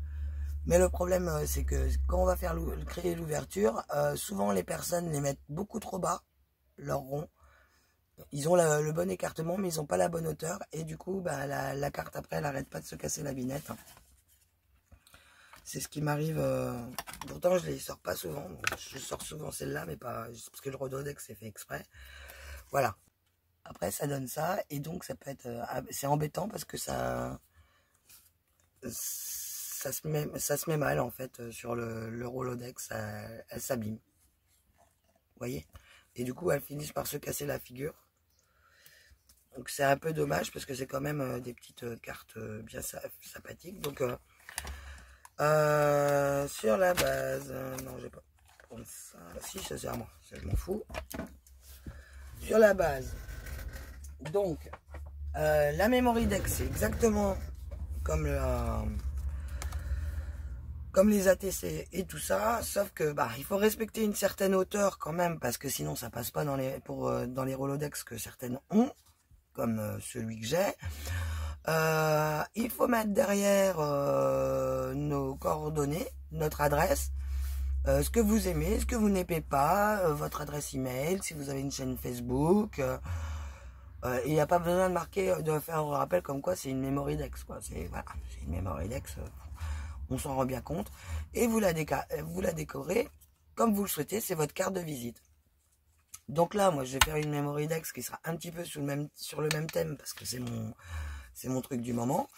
Mais le problème, c'est que quand on va créer l'ouverture, souvent les personnes les mettent beaucoup trop bas, leurs ronds. Ils ont le bon écartement, mais ils n'ont pas la bonne hauteur. Et du coup, bah, la carte, après, elle n'arrête pas de se casser la binette. C'est ce qui m'arrive. Pourtant, je ne les sors pas souvent. Je sors souvent celle-là, mais pas parce que le Rolodex c'est fait exprès. Voilà. Après, ça donne ça. Et donc, ça peut être... c'est embêtant parce que ça se met mal, en fait, sur le Rolodex. Elle s'abîme. Vous voyez? Et du coup, elles finissent par se casser la figure. Donc c'est un peu dommage parce que c'est quand même des petites cartes bien sympathiques. Donc sur la base, non je vais pas prendre ça. Si ça sert à moi, ça je m'en fous. Sur la base, donc la memory dex c'est exactement comme les ATC et tout ça, sauf que bah il faut respecter une certaine hauteur quand même parce que sinon ça passe pas dans les Rolodex que certaines ont, comme celui que j'ai. Il faut mettre derrière nos coordonnées, notre adresse, ce que vous aimez, ce que vous n'aimez pas, votre adresse email, si vous avez une chaîne Facebook. Il n'y a pas besoin de marquer, de faire un rappel comme quoi c'est une memory dex, quoi. C'est voilà, une memory dex, on s'en rend bien compte. Et vous la décorez comme vous le souhaitez, c'est votre carte de visite. Donc là, moi, je vais faire une memory dex qui sera un petit peu sur le même thème, parce que c'est mon truc du moment.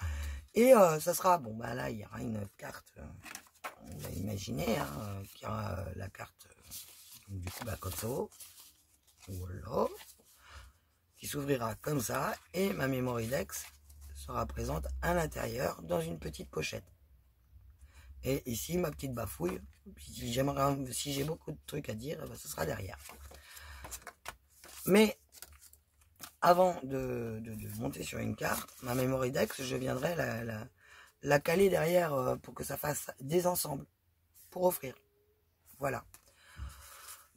Et ça sera, bon, bah là, il y aura une carte, on va imaginer, hein, qu'il y aura la carte, du coup, bah, comme ça, voilà, qui s'ouvrira comme ça, et ma memory dex sera présente à l'intérieur, dans une petite pochette. Et ici, ma petite bafouille, si j'ai beaucoup de trucs à dire, bah, ce sera derrière. Mais avant de monter sur une carte, ma memory dex, je viendrai la caler derrière pour que ça fasse des ensembles pour offrir. Voilà.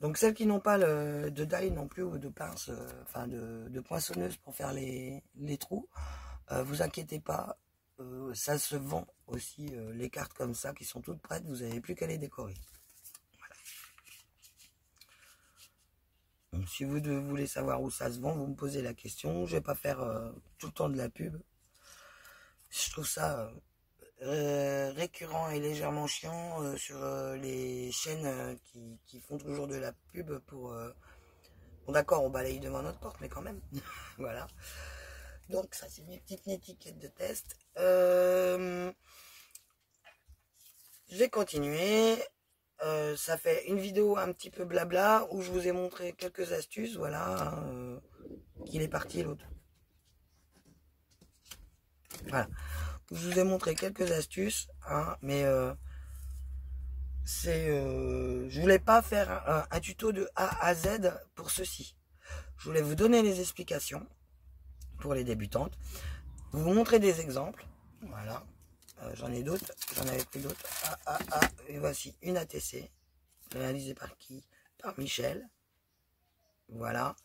Donc celles qui n'ont pas de die non plus ou de pince, enfin de poinçonneuse pour faire les trous, vous inquiétez pas, ça se vend aussi les cartes comme ça qui sont toutes prêtes, vous n'avez plus qu'à les décorer. Donc, si vous voulez savoir où ça se vend, vous me posez la question. Je vais pas faire tout le temps de la pub. Je trouve ça récurrent et légèrement chiant sur les chaînes qui font toujours de la pub pour... Bon d'accord, on balaye devant notre porte, mais quand même. Voilà. Donc ça, c'est mes petites étiquettes de test. Je vais continuer. Ça fait une vidéo un petit peu blabla où je vous ai montré quelques astuces, voilà, qu'il est parti l'autre. Voilà, je vous ai montré quelques astuces, hein, mais je voulais pas faire un tuto de A à Z pour ceci. Je voulais vous donner les explications pour les débutantes, vous montrer des exemples, voilà. J'en ai d'autres, j'en avais pris d'autres. Et voici une ATC, réalisée par qui? Par Michel. Voilà.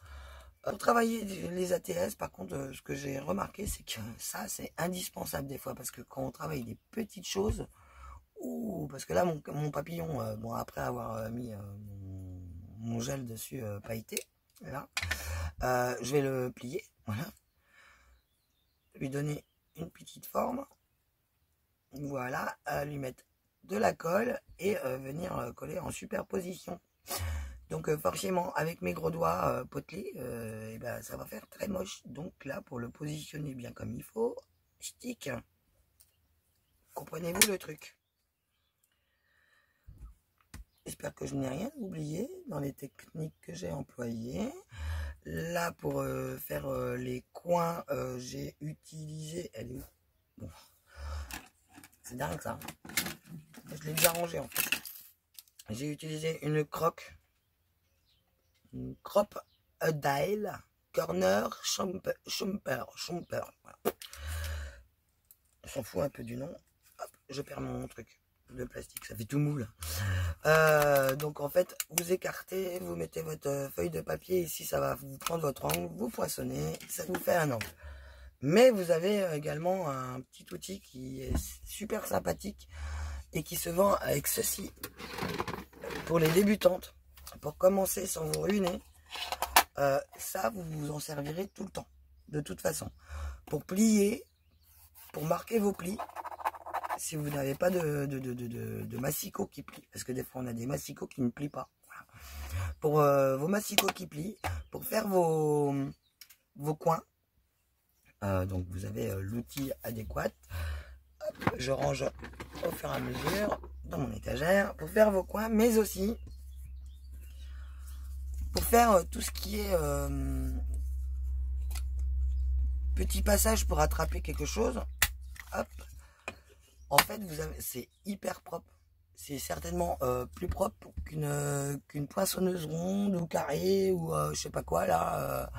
Pour travailler les ATS, par contre, ce que j'ai remarqué, c'est que ça, c'est indispensable des fois, parce que quand on travaille des petites choses, parce que là, mon papillon, bon, après avoir mis mon gel dessus pailleté, là, je vais le plier, voilà, lui donner une petite forme. Voilà, lui mettre de la colle et venir coller en superposition. Donc forcément, avec mes gros doigts potelés, et ben, ça va faire très moche. Donc là, pour le positionner bien comme il faut, stick. Comprenez-vous le truc? J'espère que je n'ai rien oublié dans les techniques que j'ai employées. Là, pour faire les coins, j'ai utilisé... Elle est où? Bon. C'est dingue ça. Je l'ai déjà rangé en fait. J'ai utilisé une croque. Une crop a dial corner shumper. Voilà. On s'en fout un peu du nom. Hop, je perds mon truc de plastique. Ça fait tout mou là. Donc en fait, vous écartez, vous mettez votre feuille de papier. Ici, ça va vous prendre votre angle. Vous poinçonnez. Ça vous fait un angle. Mais vous avez également un petit outil qui est super sympathique et qui se vend avec ceci pour les débutantes, pour commencer sans vous ruiner. Ça, vous vous en servirez tout le temps, de toute façon. Pour plier, pour marquer vos plis, si vous n'avez pas de massicot qui plie, parce que des fois on a des massicots qui ne plient pas. Voilà. Pour vos massicots qui plient, pour faire vos coins. Donc vous avez l'outil adéquat. Hop, je range au fur et à mesure dans mon étagère pour faire vos coins, mais aussi pour faire tout ce qui est petit passage pour attraper quelque chose. Hop. En fait, c'est hyper propre. C'est certainement plus propre qu'une poinçonneuse ronde ou carrée ou je sais pas quoi là.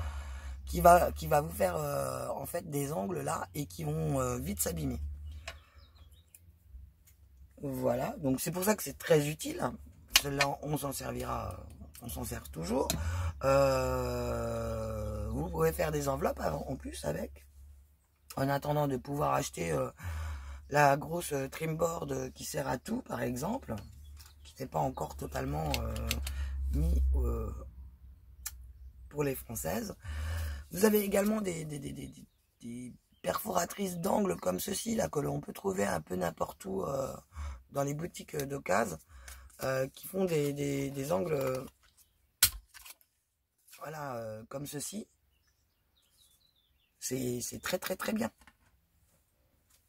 Qui va vous faire en fait des angles là et qui vont vite s'abîmer. Voilà, donc c'est pour ça que c'est très utile. Celle-là, on s'en servira, on s'en sert toujours. Vous pouvez faire des enveloppes en plus avec, en attendant de pouvoir acheter la grosse trimboard qui sert à tout, par exemple, qui n'est pas encore totalement mis pour les françaises. Vous avez également des perforatrices d'angle comme ceci, là, que l'on peut trouver un peu n'importe où dans les boutiques d'occasion. qui font des angles, voilà, comme ceci. C'est très très très bien.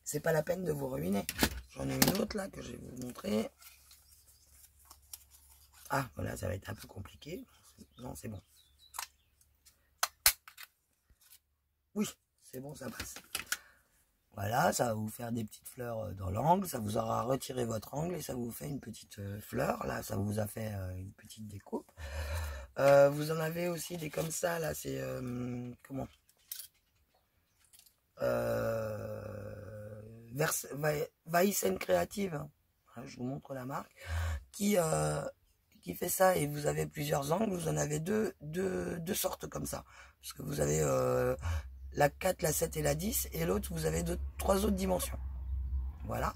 C'est pas la peine de vous ruiner. J'en ai une autre là que je vais vous montrer. Ah, voilà, ça va être un peu compliqué. Non, c'est bon. Oui, c'est bon, ça passe. Voilà, ça va vous faire des petites fleurs dans l'angle. Ça vous aura retiré votre angle et ça vous fait une petite fleur. Là, ça vous a fait une petite découpe. Vous en avez aussi des comme ça. Là, c'est... comment Weissen Creative. Hein, je vous montre la marque. Qui fait ça, et vous avez plusieurs angles. Vous en avez deux sortes comme ça. Parce que vous avez... la 4, la 7 et la 10, et l'autre, vous avez 3 autres dimensions. Voilà.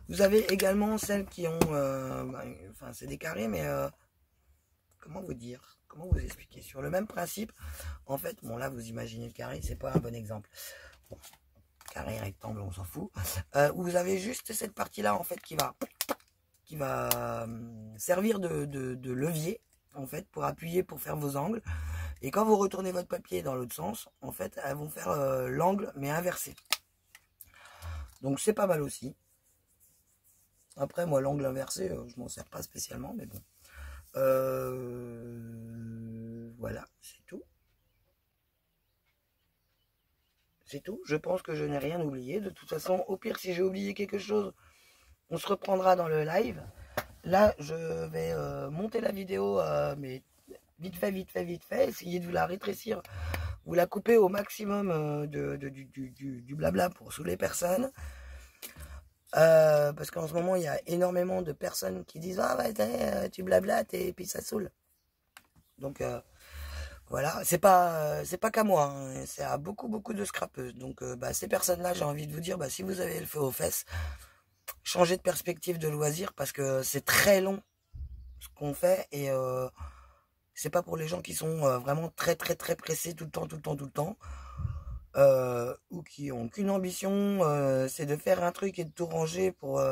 Vous avez également celles qui ont... enfin, c'est des carrés, mais... comment vous dire? Comment vous expliquer? Sur le même principe, en fait, bon, là, vous imaginez le carré, c'est pas un bon exemple. Bon, carré, rectangle, on s'en fout. Vous avez juste cette partie-là, en fait, qui va servir de levier, en fait, pour appuyer, pour faire vos angles. Et quand vous retournez votre papier dans l'autre sens, en fait, elles vont faire l'angle, mais inversé. Donc, c'est pas mal aussi. Après, moi, l'angle inversé, je m'en sers pas spécialement, mais bon. Voilà, c'est tout. C'est tout. Je pense que je n'ai rien oublié. De toute façon, au pire, si j'ai oublié quelque chose, on se reprendra dans le live. Là, je vais monter la vidéo, mais vite fait, essayer de vous la rétrécir, vous la couper au maximum du blabla pour saouler personne. Parce qu'en ce moment, il y a énormément de personnes qui disent « Ah ouais, tu blablates et puis ça saoule. » Donc, voilà, c'est pas qu'à moi, hein, c'est à beaucoup de scrapeuses. Donc, ces personnes-là, j'ai envie de vous dire, si vous avez le feu aux fesses, changez de perspective de loisir parce que c'est très long ce qu'on fait et c'est pas pour les gens qui sont vraiment très pressés tout le temps. Ou qui ont qu'une ambition, c'est de faire un truc et de tout ranger pour...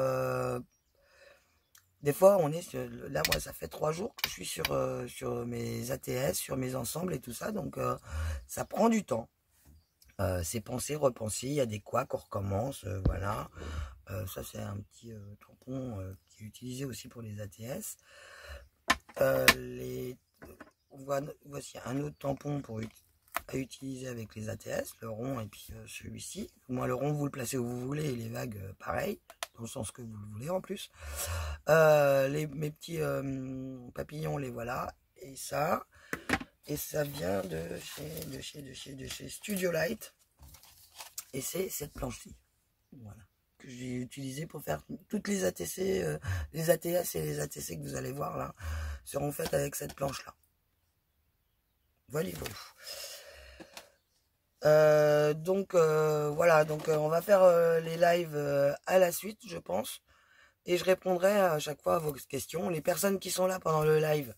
Des fois, on est sur... Là, moi, ça fait 3 jours que je suis sur mes ATS, sur mes ensembles et tout ça, donc ça prend du temps. C'est penser, repenser, il y a des couacs, on recommence, voilà. Ça, c'est un petit tampon qui est utilisé aussi pour les ATS. Voici un autre tampon à utiliser avec les ATS, le rond et puis celui-ci. Moi, le rond, vous le placez où vous voulez et les vagues, pareil, dans le sens que vous le voulez en plus. Mes petits papillons, les voilà. Et ça vient de chez Studio Light. Et c'est cette planche-ci. Voilà. Que j'ai utilisé pour faire toutes les ATC, les ATS et les ATC que vous allez voir là, seront faites avec cette planche-là. Voilà. Voilà, donc on va faire les lives à la suite, je pense, et je répondrai à chaque fois à vos questions. Les personnes qui sont là pendant le live,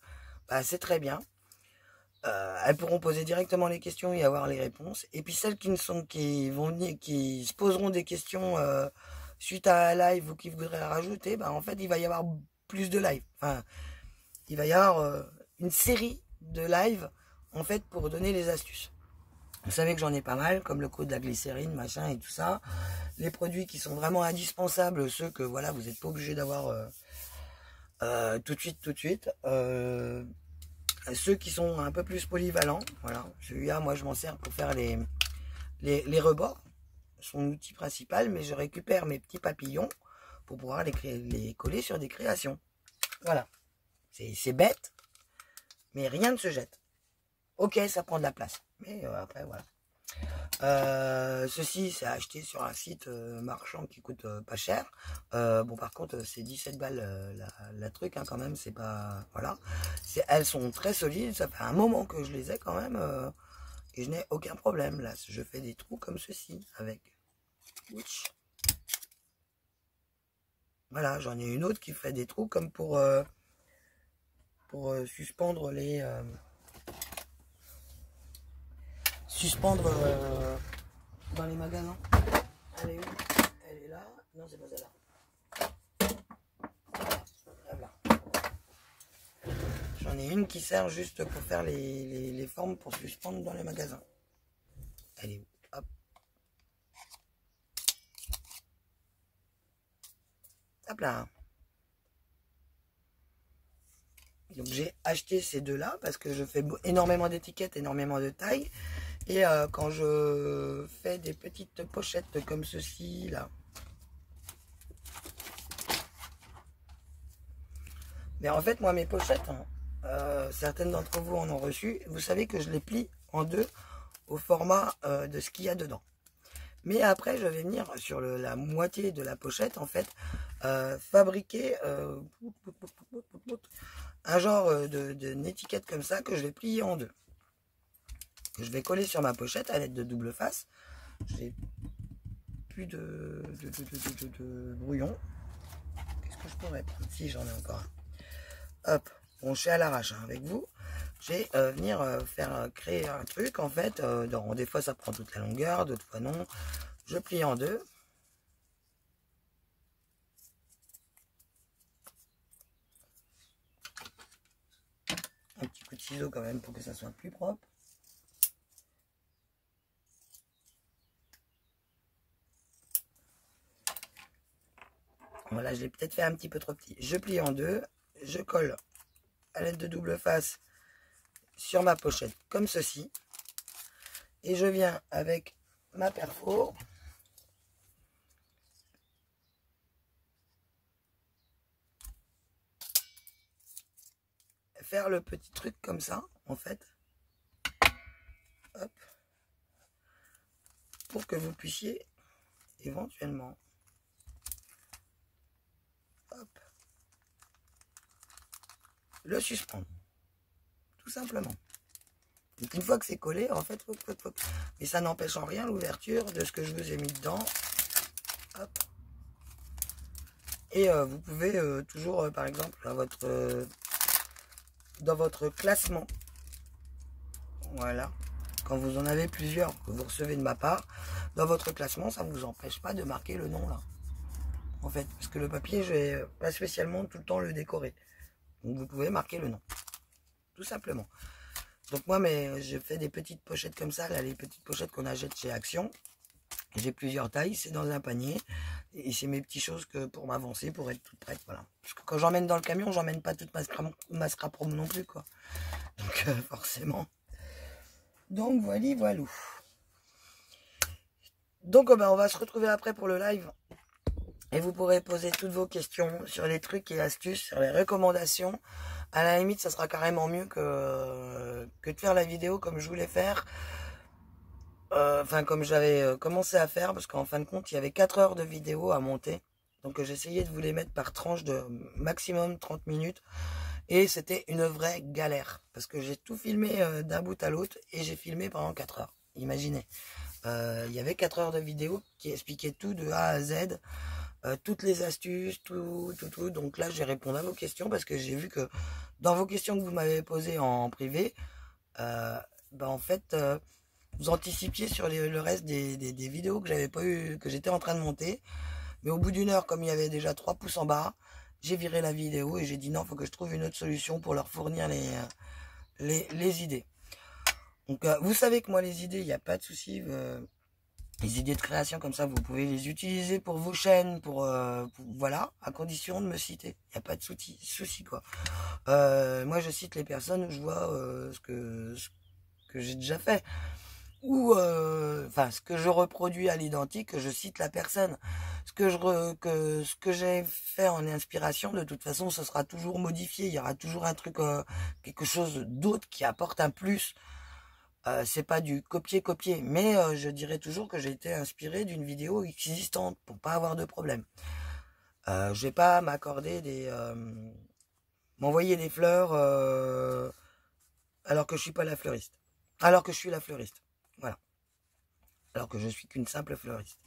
c'est très bien. Elles pourront poser directement les questions et avoir les réponses. Et puis celles qui se poseront des questions suite à un live ou qui voudraient rajouter, en fait, il va y avoir plus de live. Enfin, il va y avoir une série de lives en fait pour donner les astuces. Vous savez que j'en ai pas mal, comme le code de la glycérine, machin et tout ça. Les produits qui sont vraiment indispensables, ceux que voilà, vous n'êtes pas obligé d'avoir tout de suite. Ceux qui sont un peu plus polyvalents, voilà. Celui-là, moi, je m'en sers pour faire les rebords, son outil principal, mais je récupère mes petits papillons pour pouvoir les coller sur des créations. Voilà. C'est bête, mais rien ne se jette. Ok, ça prend de la place. Mais après, voilà. Ceci, c'est acheté sur un site marchand qui coûte pas cher. Bon, par contre, c'est 17 balles la truc, hein, quand même. C'est pas... Voilà. Elles sont très solides. Ça fait un moment que je les ai quand même. Et je n'ai aucun problème. Là, je fais des trous comme ceci avec... Voilà, j'en ai une autre qui fait des trous comme pour suspendre les... dans les magasins. Elle est où? Elle est là. Non, c'est pas celle-là. Là. j'en ai une qui sert juste pour faire les formes pour suspendre dans les magasins. Elle est où? Hop. Hop là. Donc j'ai acheté ces deux-là parce que je fais énormément d'étiquettes, énormément de tailles. Et quand je fais des petites pochettes comme ceci, là. Mais en fait, moi, mes pochettes, hein, certaines d'entre vous en ont reçu. Vous savez que je les plie en deux au format de ce qu'il y a dedans. Mais après, je vais venir sur la moitié de la pochette, en fait, fabriquer un genre d'une étiquette comme ça que je vais plier en deux. Que je vais coller sur ma pochette à l'aide de double face. J'ai plus de brouillon. Qu'est-ce que je pourrais prendre? Si, j'en ai encore un. Hop, bon, je suis à l'arrache hein, avec vous. Je vais venir créer un truc, en fait. Des fois, ça prend toute la longueur, d'autres fois non. Je plie en deux. Un petit coup de ciseau quand même pour que ça soit plus propre. Voilà, je l'ai peut-être fait un petit peu trop petit. Je plie en deux, je colle à l'aide de double face sur ma pochette comme ceci. Et je viens avec ma perfo. Faire le petit truc comme ça, en fait. Hop. Pour que vous puissiez éventuellement hop, le suspendre. Tout simplement. Donc une fois que c'est collé, en fait, mais ça n'empêche en rien l'ouverture de ce que je vous ai mis dedans. Hop. Et vous pouvez toujours, par exemple, dans votre classement, voilà, quand vous en avez plusieurs que vous recevez de ma part, dans votre classement, ça ne vous empêche pas de marquer le nom là. En fait, parce que le papier, je vais pas spécialement tout le temps le décorer. Donc vous pouvez marquer le nom. Tout simplement. Donc moi, je fais des petites pochettes comme ça, là, les petites pochettes qu'on achète chez Action. J'ai plusieurs tailles, c'est dans un panier. Et c'est mes petites choses que pour m'avancer, pour être toute prête, voilà. Parce que quand j'emmène dans le camion, j'emmène pas toute ma scrap non plus, quoi. Donc forcément. Donc voilà. Donc on va se retrouver après pour le live. Et vous pourrez poser toutes vos questions sur les trucs et astuces, sur les recommandations. À la limite, ça sera carrément mieux que de faire la vidéo comme je voulais faire. Enfin, comme j'avais commencé à faire, parce qu'en fin de compte, il y avait 4 heures de vidéo à monter. Donc j'essayais de vous les mettre par tranche de maximum 30 minutes. Et c'était une vraie galère. Parce que j'ai tout filmé d'un bout à l'autre et j'ai filmé pendant 4 heures. Imaginez. Il y avait 4 heures de vidéo qui expliquaient tout de A à Z. Toutes les astuces, tout. Donc là, je vais répondre à vos questions parce que j'ai vu que dans vos questions que vous m'avez posées en privé, en fait, vous anticipiez sur le reste des vidéos que j'avais pas eu, que j'étais en train de monter. Mais au bout d'une heure, comme il y avait déjà 3 pouces en bas, j'ai viré la vidéo et j'ai dit non, il faut que je trouve une autre solution pour leur fournir les idées. Donc vous savez que moi, les idées, il n'y a pas de souci. Les idées de création comme ça, vous pouvez les utiliser pour vos chaînes, voilà, à condition de me citer. Il n'y a pas de souci quoi. Moi, je cite les personnes où je vois ce que j'ai déjà fait. Ou, ce que je reproduis à l'identique, je cite la personne. Ce que j'ai fait en inspiration, de toute façon, ce sera toujours modifié. Il y aura toujours un truc, quelque chose d'autre qui apporte un plus. C'est pas du copier-copier, mais je dirais toujours que j'ai été inspiré d'une vidéo existante pour pas avoir de problème. Je vais pas m'accorder m'envoyer des fleurs alors que je suis pas la fleuriste, alors que je suis la fleuriste, voilà, alors que je suis qu'une simple fleuriste.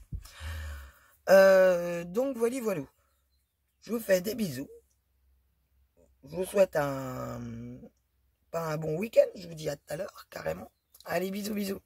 Donc voilà. Je vous fais des bisous. Je vous souhaite pas un bon week-end. Je vous dis à tout à l'heure carrément. Allez, bisous.